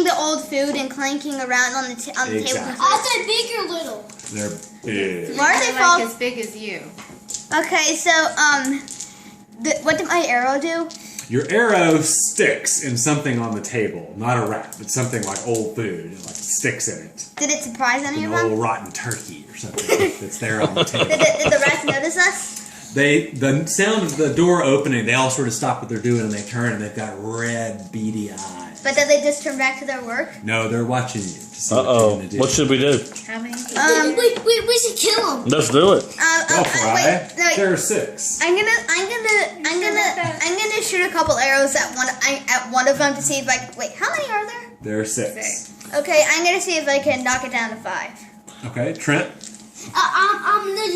the old food and clanking around on the table. Are they big or little? They're big. Why are they like as big as you? Okay, so what did my arrow do? Your arrow sticks in something on the table, not a rat, but something like old food. It like sticks in it. Did it surprise any of An them? old rotten turkey or something that's there on the table. Did the rats notice us? The sound of the door opening, they all sort of stop what they're doing and they turn and they've got red, beady eyes. But did they just turn back to their work? No, they're watching you to see what you're going to do. What should we do? How many? We should kill them. Let's do it. Go for it. No, There are 6. I'm gonna shoot a couple arrows at one of them to see if I. Wait, how many are there? There are 6. Okay, I'm gonna see if I can knock it down to 5. Okay, Trent. I'm gonna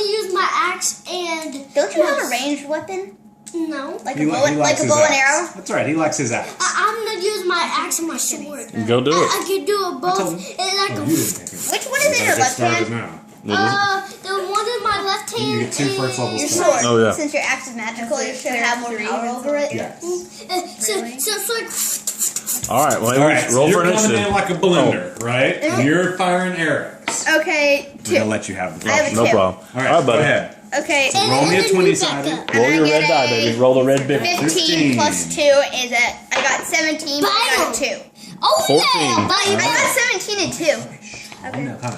use my axe and. Don't you have a ranged weapon? No. Like He a bow and likes his arrow? axe. That's right, he likes his axe. I'm gonna use my axe and my sword. Go do it. I can do it both. Oh, It's you like didn't take it. Which one is in your left hand? Now. the one in my left hand. You get 2 first level Your spells. sword. Oh, yeah. Since your axe is magical, you should have more power over it. Yes. So it's like. All right. Well, All right, so roll you're for coming initiative. in like a blender, right? And you're firing arrows. Okay, I'm 2. gonna let you have the I have first. a No 2. problem. All right, go buddy. ahead. Okay. So roll me a And then you 20-sided. back up. Roll your I red get die, a baby. Roll the red bit. 15 plus 2 is I got 17, but I got a 2. Oh 14. yeah, I got 17 and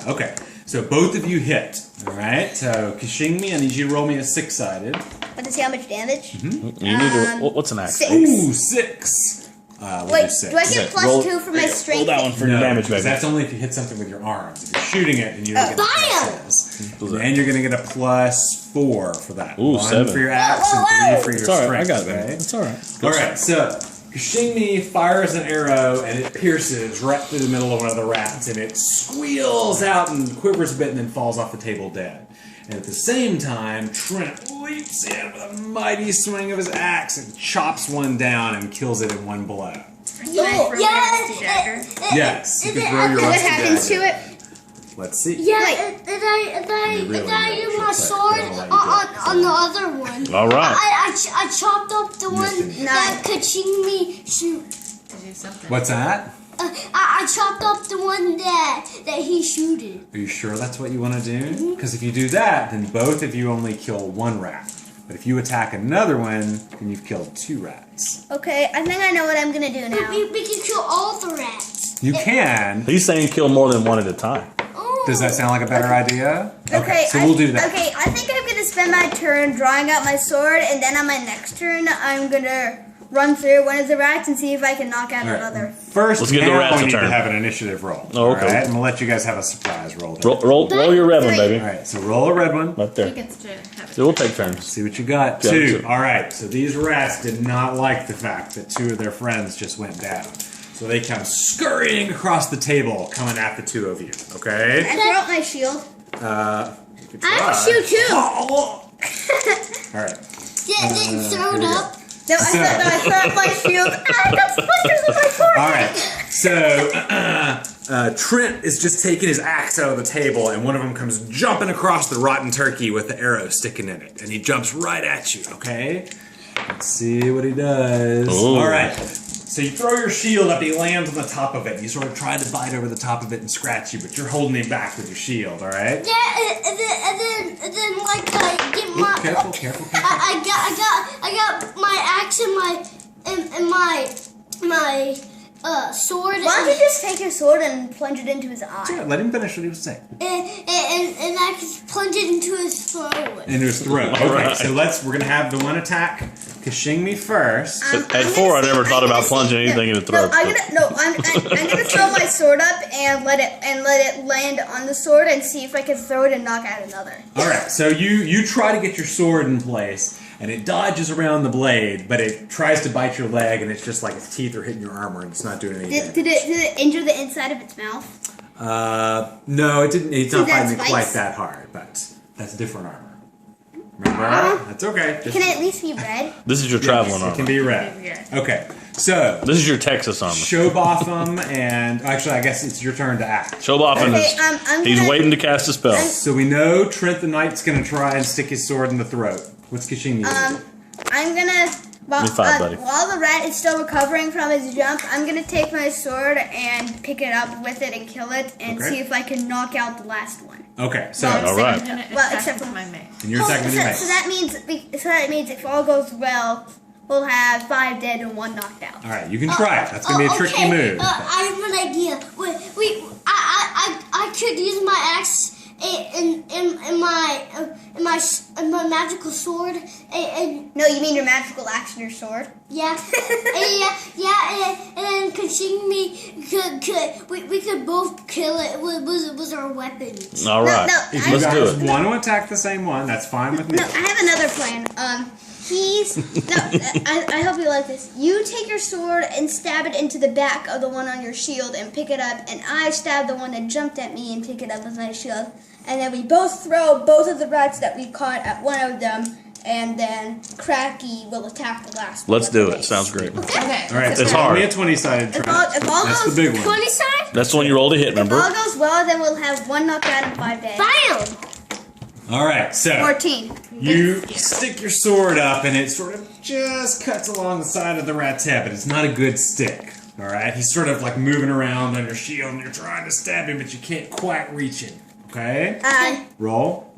2. Okay, so both of you hit. All right, so Kashingmi, I need you to roll me a 6-sided. But to see how much damage? You need to. What's an axe? 6. Ooh, 6. We'll Wait, do 6. do I get plus roll- 2 for my Roll strength? that one for your damage, because baby. that's only if you hit something with your arms. If you're shooting it and you don't get Fire! pluses, then you're going to get a +4 for that. Ooh, 1 7. for your axe Whoa, whoa, and 3 for your It's all right. strength. I got it, baby. right? It's all right. All right, so Kashingmi fires an arrow and it pierces right through the middle of one of the rats and it squeals out and quivers a bit and then falls off the table dead. And at the same time, Trent leaps in with a mighty swing of his axe and chops one down and kills it in one blow. Can I throw my rusty dagger? Yes, you can throw your What rusty happens to dagger. it? Let's see. Yeah, Wait. and I really use know. my She'll sword say, "Don't let you on the other one. All right. I chopped up the one that Kachimi shoot. To do something. What's that? I chopped up the one that he shooted. Are you sure that's what you want to do? Because if you do that, then both of you only kill 1 rat. But if you attack another one, then you've killed 2 rats. Okay, I think I know what I'm gonna do now. We can kill all the rats. You can. He's saying kill more than one at a time. Oh. Does that sound like a better idea? Okay, so we'll do that. Okay, I think I'm gonna spend my turn drawing out my sword, and then on my next turn, I'm gonna run through one of the rats and see if I can knock out All right. another. First, Let's give the now rats we a need turn. to have an initiative roll. Oh, okay. All right, I'm gonna let you guys have a surprise roll. Then. Roll your red one, 3. baby. All right, so roll a red one. Right He there. gets to have it. So we'll take turns. See what you got. Got 2. 2. All right, so these rats did not like the fact that 2 of their friends just went down. So they come scurrying across the table, coming at the 2 of you. Okay. I throw out my shield. You could I have a try. shield too. All right. Didn't throw it up. No, I throw out my shield. I got splinters in my sword. All right. So Trent is just taking his axe out of the table, and one of them comes jumping across the rotten turkey with the arrow sticking in it, and he jumps right at you. Okay. Let's see what he does. Ooh. All right. So you throw your shield up, he lands on the top of it. You sort of try to bite over the top of it and scratch you, but you're holding him back with your shield, all right? Yeah, and then like I get my. Careful. I got my axe and my sword. Why don't you just take your sword and plunge it into his eye? Yeah, let him finish what he was saying. And I can plunge it into his throat. Into his throat. All Okay, right. so we're gonna have the one attack. Kashingmi first. At 4, I never thought about plunging anything in the throat. I'm gonna throw my sword up and let it land on the sword and see if I can throw it and knock out another. All right, so you try to get your sword in place, and it dodges around the blade, but it tries to bite your leg, and it's just like its teeth are hitting your armor, and it's not doing anything. Did it injure the inside of its mouth? No, it didn't. It's not Is that biting it spice? quite that hard, but that's different armor. Remember? That's okay. Just, Can it at least be red? This is your yes, traveling it can armor. be red. Okay, so This is your Texas armor. Shobotham, and actually, I guess it's your turn to act. Shoboffin Okay, is. He's gonna- waiting to cast a spell. So we know Trent the Knight's going to try and stick his sword in the throat. What's Kashingmi going to do? I'm gonna While, Give me 5, buddy. while the rat is still recovering from his jump, I'm gonna take my sword and pick it up with it and kill it and Okay. see if I can knock out the last one. Okay, so All right. Well, except for my mate. and you're attacking with your so mace. that means if all goes well, we'll have 5 dead and 1 knocked out. All right, you can try it. That's gonna be a tricky move. I have an idea. Wait. I could use my axe in my magical sword. And No, you mean your magical axe and your sword? yeah, and then we could both kill it. Was our weapons. All right. No, If I- you Let's guys do it. want to attack the same one, that's fine with me. No, I have another plan. I hope you like this. You take your sword and stab it into the back of the one on your shield and pick it up, and I stab the one that jumped at me and pick it up with my shield. And then we both throw both of the rats that we caught at one of them, and then Cracky will attack the last one. Let's with do the it. Sounds great. Okay. All right, It's so hard. roll me a 20-sided If Trent. all That's goes, the big one. 20 side? That's the one you rolled to hit, if all remember? goes well, then we'll have 1 knocked out and 5 dead. Bam! All right, so 14. you stick your sword up, and it sort of just cuts along the side of the rat's head, but it's not a good stick. All right, he's sort of like moving around on your shield, and you're trying to stab him, but you can't quite reach him. Okay, roll.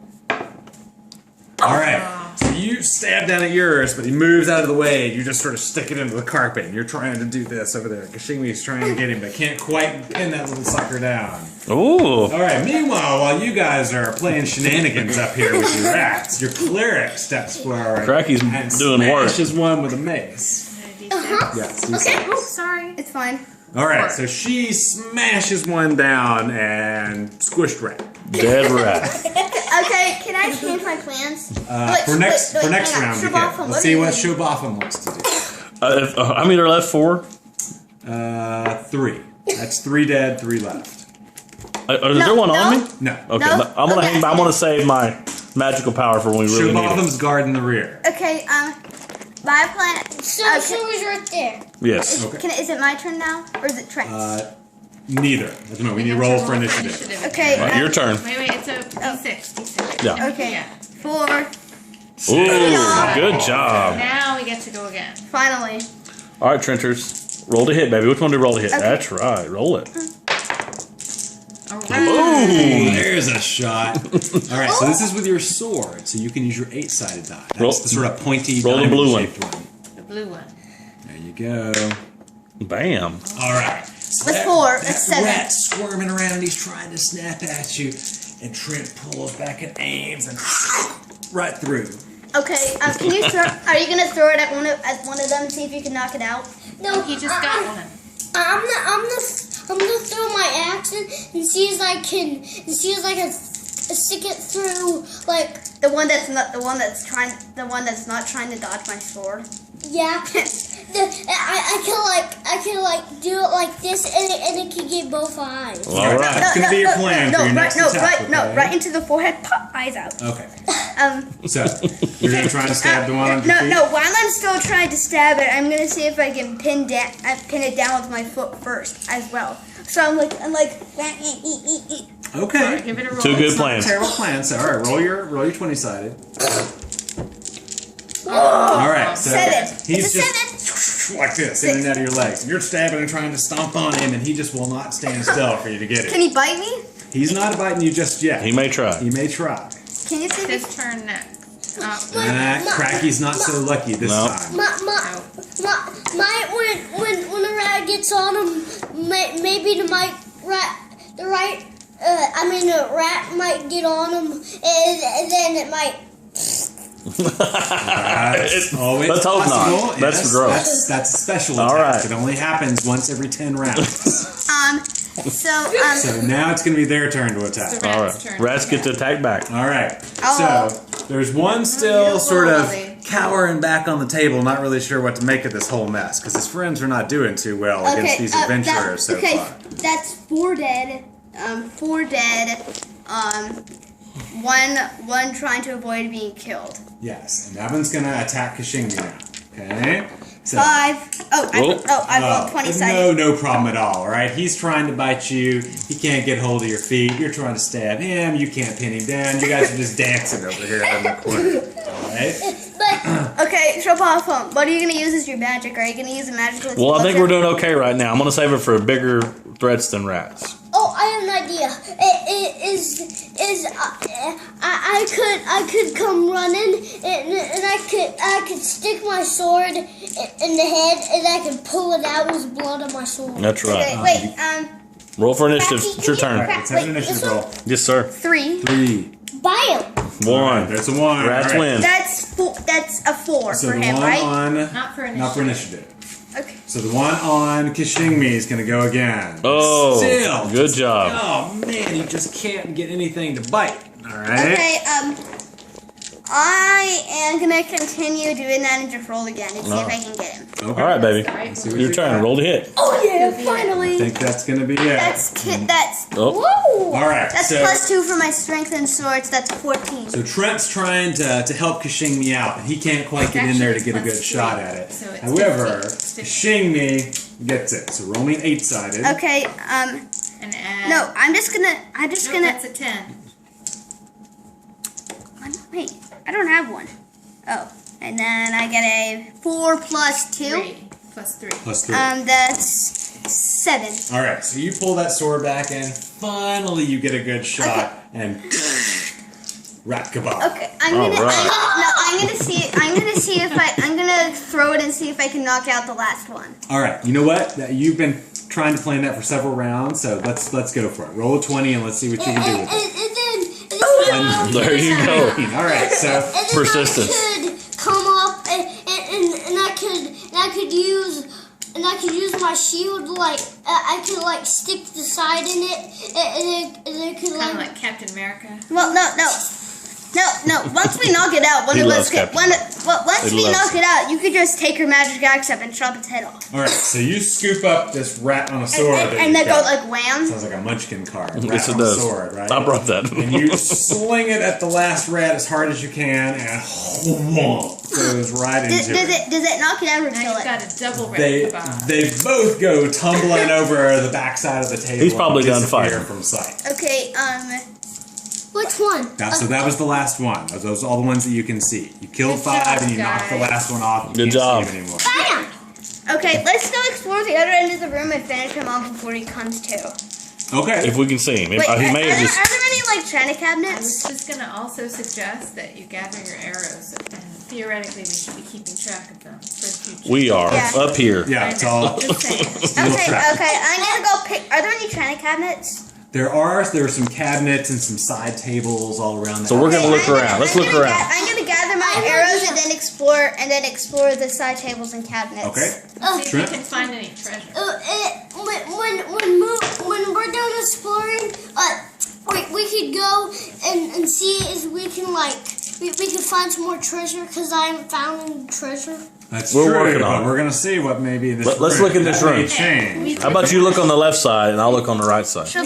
All right, so you stab down at yours, but he moves out of the way, and you just sort of stick it into the carpet, and you're trying to do this over there. Kashingmi's trying to get him, but can't quite pin that little sucker down. Ooh. All right. Meanwhile, while you guys are playing shenanigans up here with your rats, your cleric steps forward. Cracky's and doing work. smashes one with a mace. Yes. you Okay. Oh, sorry. It's fine. All right. So she smashes one down and squished rat. Dead rat. Okay, can I change my plans? For next hang round, on. you Shoboffin, can. what Let's do see you what do? Shoboffin wants to do. How many are left? 4? 3. That's 3 dead, 3 left. Is there one on me? No. Okay, No? I'm gonna Okay. I'm gonna save my magical power for when we really need it. Shoboffin's guard in the rear. Okay, my plan. So okay. it was right there. Yes. Okay. Is it my turn now, or is it Trent's? Neither. At the moment, we need to roll for initiative. Okay. Right, your turn. Wait, it's a D6. D6. Yeah. Okay. Yeah. 4. Ooh, good job. Now we get to go again. Finally. All right, Trenters, roll to hit, baby. Which one do you roll to hit? Okay. That's right. Roll it. All right. Ooh, there's a shot. All right, so this is with your sword, so you can use your 8-sided die. That's Roll- the sort of pointy, roll the blue one. diamond-shaped one. The blue one. There you go. Bam. All right. So That's that- 4. That That's 7. rat's squirming around. He's trying to snap at you, and Trent pulls back and aims and right through. Okay. Can you throw? Are you gonna throw it at one of them and see if you can knock it out? No, He just got one. I'm gonna throw my axe in and see if I can stick it through like The one that's not trying to dodge my sword. yeah. I can like do it like this and it can get both eyes. All right. That's gonna be your plan for your next attack. Okay? right into the forehead. Pop, eyes out. Okay. Um. So you're gonna try to stab the one on your feet. No. While I'm still trying to stab it, I'm gonna see if I can pin it down with my foot first as well. So I'm like. Okay. Give it a roll. Two good It's not a plans. terrible plan. So all right, roll your 20-sided. All right. So 7. he's It's a just like this, in and out of your legs. You're stabbing and trying to stomp on him, and he just will not stand still for you to get Can it. he bite me? He's not biting you just yet. He may try. He may try. Can you see if His turn next. Cracky's not so lucky this No. time. When the rat gets on him, maybe the rat might get on him, and then it might. That's always Let's hope not. possible. That's Yes, gross. That's a special All attack. right. It only happens once every 10 rounds. So now it's going to be their turn to attack. All Rat's right. turn. Rats get to attack back. All right. Oh. So there's one still sort of Lily. cowering back on the table, not really sure what to make of this whole mess, because his friends are not doing too well against these adventurers so far. That's 4 dead. 4 dead. One trying to avoid being killed. Yes, and that one's going to attack Kashingmi now. Okay? So, 5. I rolled 20 sided. No problem at all, right? He's trying to bite you. He can't get hold of your feet. You're trying to stab him. You can't pin him down. You guys are just dancing over here in the corner. All right? Okay, show off. What are you gonna use as your magic? Are you gonna use a magic? Well, I think we're doing okay right now. I'm gonna save it for bigger threats than rats. Oh, I have an idea. I could come running and I could stick my sword in the head and I could pull it out with blood on my sword. That's right. Okay, wait. Roll for initiative. Cracky, It's your turn. All right, let's have an initiative roll. Yes, sir. 3. 3. Bam! 1. There's a 1. Rats All right. win. That's a 4 So for the him, one right? on Not for not for initiative. Okay. So the one on Kishingmi is going to go again. Oh, Still. good job. Oh man, he just can't get anything to bite. All right. Okay. I am gonna continue doing that and just roll again and see if I can get him. Okay. All right, baby. Let's see what Your you turn. got. Roll to hit. Oh yeah! I Finally. think that's going to be it. That's Oh. woo. All right. That's so, +2 for my strength and swords. That's 14. So Trent's trying to help Kishingmi out, and he can't quite get in there to get a Actually, good +3, shot at it. so it's However, 15. Kishingmi gets it. So roll me an 8-sided. Okay. And add. No, I'm just gonna. No, that's a 10. Wait. I don't have one. Oh. And then I get a 4 plus 2. 3 plus 3. Plus 3. That's 7. All right. So you pull that sword back, and finally you get a good shot, and rat kebab. Okay, I'm gonna. All right. I'm gonna see. I'm gonna see if I'm gonna throw it and see if I can knock out the last one. All right. You know what? You've been trying to plan that for several rounds, so let's go for it. Roll a 20, and let's see what you can do with it. There you go. All right. So And then Persistence. I could come up and I could use my shield I could stick the side in it and it could Kind of like Captain America. Well, no. Once we knock it out, one He of loves us can. Captain Once He we loves knock it out, you could just take your magic axe up and chop its head off, all right. So you scoop up this rat on a sword, and then go like wham. sounds like a Munchkin card. Rat Yes, it on does. A sword, right? I brought that. And you sling it at the last rat as hard as you can, and goes right Does into it. it knock it out or Now kill you've it? got a double red They kebab. both go tumbling over the backside of the table. He's probably and done disappear fighting. from sight. Okay. which one? So that was the last one. Those are all the ones that you can see. You killed Good 5 job, and you knocked the guys. last one off. You Good can't job. See him anymore. Bam! Okay. Let's go explore the other end of the room and finish him off before he comes to. Okay. If we can see him. Wait, He are may have there just. any china I was cabinets? just going to also suggest that you gather your arrows, and theoretically we should be keeping track of them for the future. We are Yeah. up here. Yeah, it's all. Just saying. Okay. I'm gonna go pick. Are there any china cabinets? There are some cabinets and some side tables all around. So we're gonna Okay, look around. Let's look around. I'm gonna gather my arrows and then explore the side tables and cabinets. Okay. See if you Trent? can find any treasure. When we're done exploring, we could go and see if we can we can find some more treasure because I haven't found any treasure. That's We're true. working but on it. We're gonna see what maybe this. Let's look in this that may room. change. How about you look on the left side and I'll look on the right side? You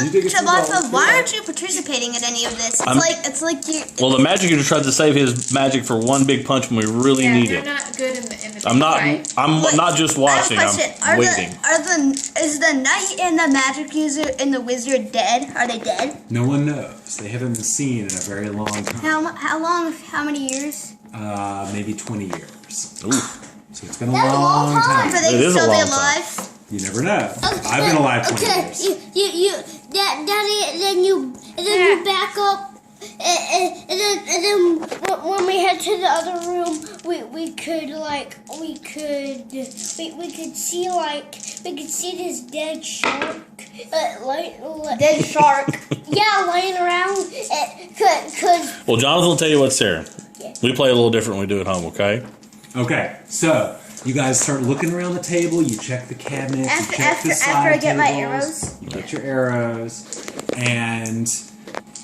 think it's Shabbatha, involved? why aren't you participating in any of this? It's like you. Well, the magic user tried to save his magic for one big punch when we really Yeah, need they're it. not good in the I'm not. fight. I'm Wait, not just watching. I have a question. I'm waiting. Is the knight and the magic user and the wizard dead? Are they dead? No one knows. They haven't been seen in a very long time. How long? How many years? Maybe 20 years. Ooh. So it's been a That's a long long time. So time. they It can is a still be long time. alive. You never know. I've been alive 20 years. Daddy, then you back up, and then when we head to the other room, we could see this dead shark, Dead shark. yeah, laying around, cause Well, Jonathan will tell you what's there. Yeah. We play a little different when we do it at home. Okay. Okay, so you guys start looking around the table. You check the cabinets. You check the side After I get my tables, arrows. You get your arrows, and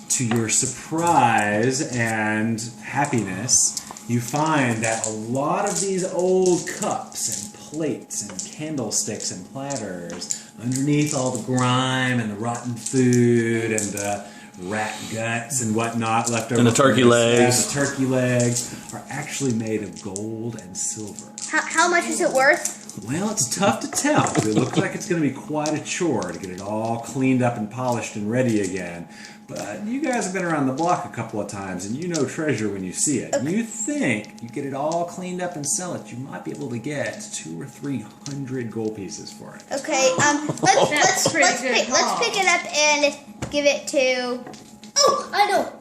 to your surprise and happiness, you find that a lot of these old cups and plates and candlesticks and platters, underneath all the grime and the rotten food and the rat guts and whatnot left over, And the turkey from this- legs. the turkey legs are actually made of gold and silver. How much is it worth? Well, it's tough to tell. It looks like it's going to be quite a chore to get it all cleaned up and polished and ready again. But you guys have been around the block a couple of times, and you know treasure when you see it. Okay. You think you get it all cleaned up and sell it, you might be able to get 200 or 300 gold pieces for it. Okay, That's pretty good haul. let's pick it up and give it to. Oh, I know.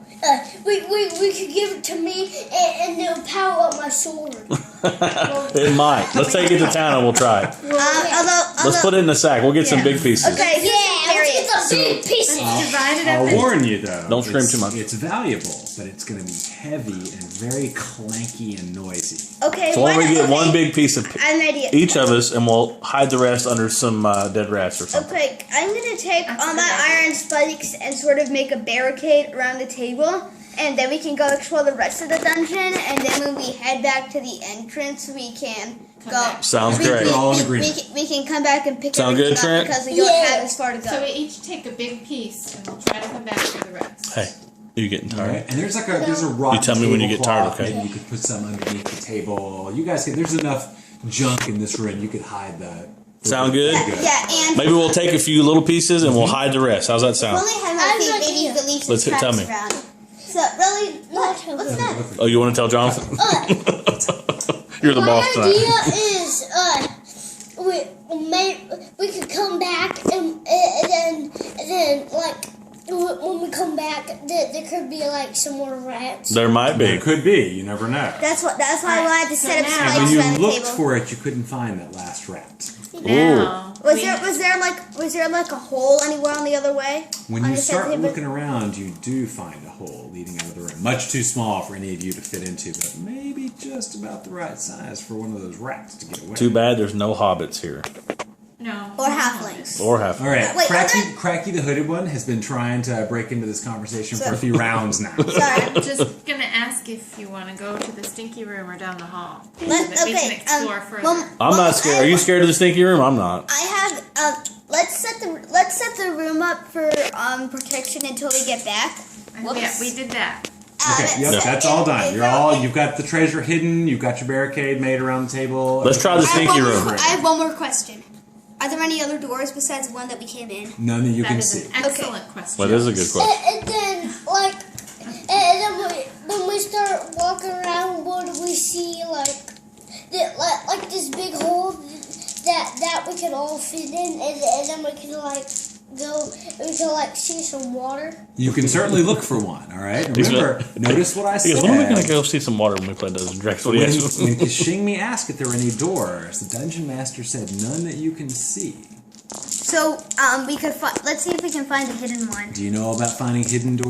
We could give it to me and it'll power up my sword. It might. Let's take it to town and we'll try it. Let's put it in a sack. We'll get some big pieces. Okay, Yeah, let's get the big pieces. Divide it up. I'll warn you though. Don't scream it's- too much. It's valuable, but it's going to be heavy and very clanky and noisy. Okay. So why don't we get one big piece of I have an idea. each of us, and we'll hide the rest under some dead rats or something. Okay, I'm gonna take That's all a my good idea. iron spikes and sort of make a barricade around the table, and then we can go explore the rest of the dungeon. And then when we head back to the entrance, we can Come go. back. Sounds we, great. We're all in we, agreement. we can come back and pick Sound everything good, Trent? up because we don't Yeah. have as far to go. So we each take a big piece, and we'll try to come back for the rest. Hey, you getting All tired? right, and there's a rock. You tell me when you get tired, okay? And you could put some underneath the table. You guys can. There's enough junk in this room. You could hide the. Sound good? Yeah, and Maybe we'll take a few little pieces and we'll hide the rest. How's that we sound? only have I have a few. an Maybe you idea. could leave some Let's hit- tell tracks me. around. So really, what's Okay. that? Oh, you want to tell Jonathan? You're the boss My tonight. idea is we could come back and then like when we come back there could be like some more rats. There might There be. could be. You never know. That's why I wanted to So set up now- And spikes when around you the looked table. for it, you couldn't find that last rat. Now, Was we- there like a hole anywhere on the other way? When On you the side of start the table? looking around, you do find a hole leading out of the room. Much too small for any of you to fit into, but maybe just about the right size for one of those rats to get away. Too bad there's no hobbits here. No. Or halflings. Or half. All right, Wait, Cracky the Hooded One has been trying to break into this conversation for a So- few rounds now. Sorry. I'm just gonna ask if you want to go to the stinky room or down the hall, so that we can Okay. explore further. Well, I'm not scared. Are you scared of the stinky room? I'm not. I have. Let's set the room up for protection until we get back. Yeah, Whoops. we did that. Okay, yep, that's all done. You've got the treasure hidden. You've got your barricade made around the table. Let's try the stinky room. I have one more question. Are there any other doors besides the one that we came in? None that you That can is see. an excellent question. That is a good question. And then like and then when we start walking around, what do we see like this big hole that we can all fit in, and then we can like go. We can like see some water. You can certainly look for one. All right. He's Remember, notice what I He said. goes, when am I going to go see some water when we play Dungeons and Dragons? What do you When, ask? when Kashingmi asked if there were any doors, the dungeon master said none that you can see. So we could let's see if we can find a hidden one. Do you know about finding hidden doors?